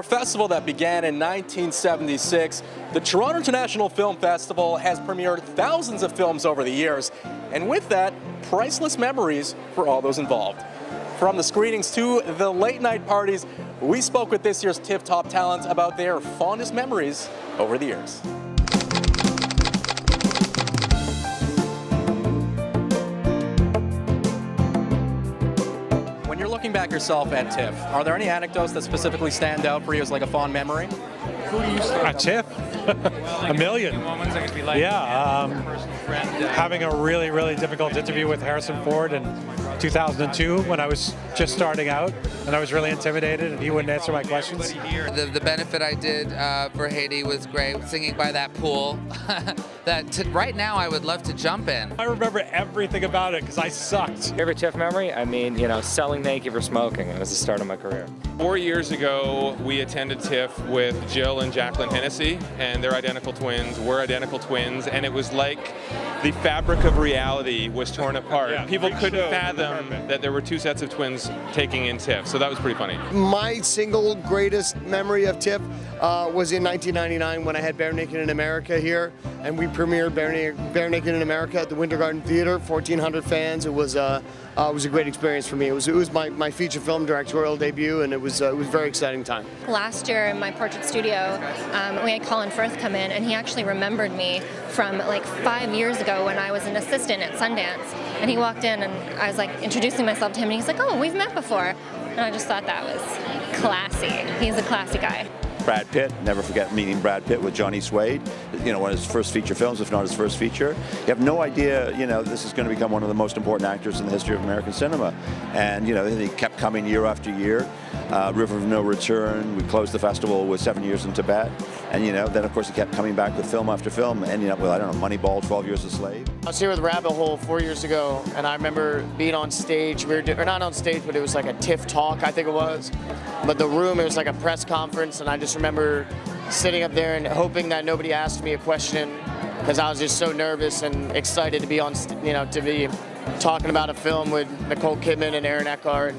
festival that began in 1976, the Toronto International Film Festival has premiered thousands of films over the years, and with that, priceless memories for all those involved. From the screenings to the late-night parties, we spoke with this year's TIFF top talent about their fondest memories over the years. When you're looking back yourself at TIFF, are there any anecdotes that specifically stand out for you as like a fond memory? At TIFF? A million. Yeah, having a really difficult interview with Harrison Ford in 2002 when I was just starting out, and I was really intimidated and he wouldn't answer my questions. The benefit I did for Haiti was great, singing by that pool that right now I would love to jump in. I remember everything about it because I sucked. Favorite TIFF memory? I mean, selling Nike for smoking. It was the start of my career. 4 years ago, we attended TIFF with Jill and Jacqueline Hennessy, and they're identical twins, we're identical twins, and it was like the fabric of reality was torn apart. Yeah, people couldn't fathom that there were two sets of twins taking in TIFF, so that was pretty funny. My single greatest memory of TIFF was in 1999 when I had Bare Naked in America here, and we premiered Bare Naked in America at the Winter Garden Theater, 1,400 fans. It was a great experience for me. It was my feature film directorial debut, and it was a very exciting time. Last year in my portrait studio, we had Colin Firth come in, and he actually remembered me from like 5 years ago when I was an assistant at Sundance. And he walked in, and I was like introducing myself to him, and he's like, "Oh, we've met before." And I just thought that was classy. He's a classy guy. Brad Pitt, never forget meeting Brad Pitt with Johnny Suede, one of his first feature films, if not his first feature. You have no idea, this is going to become one of the most important actors in the history of American cinema. And, he kept coming year after year. River of No Return, we closed the festival with 7 Years in Tibet. And, then of course he kept coming back with film after film, ending up with, Moneyball, 12 Years a Slave. I was here with Rabbit Hole 4 years ago, and I remember being on stage. We were not on stage, but it was like a TIFF talk, I think it was. But the room, it was like a press conference, and I just remember sitting up there and hoping that nobody asked me a question because I was just so nervous and excited to be on, to be talking about a film with Nicole Kidman and Aaron Eckhart.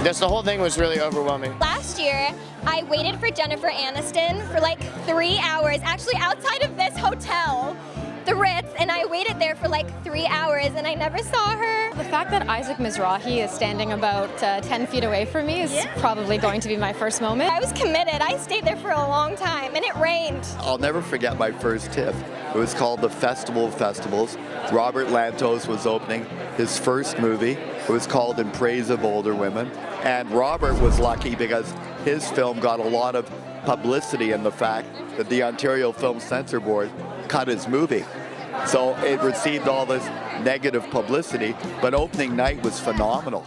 The whole thing was really overwhelming. Last year, I waited for Jennifer Aniston for like 3 hours, actually outside of this hotel, the Ritz, and I waited there for like 3 hours and I never saw her. The fact that Isaac Mizrahi is standing about 10 feet away from me is probably going to be my first moment. I was committed. I stayed there for a long time and it rained. I'll never forget my first TIFF. It was called the Festival of Festivals. Robert Lantos was opening his first movie. It was called In Praise of Older Women. And Robert was lucky because his film got a lot of publicity in the fact that the Ontario Film Censor Board cut his movie. So it received all this negative publicity, but opening night was phenomenal.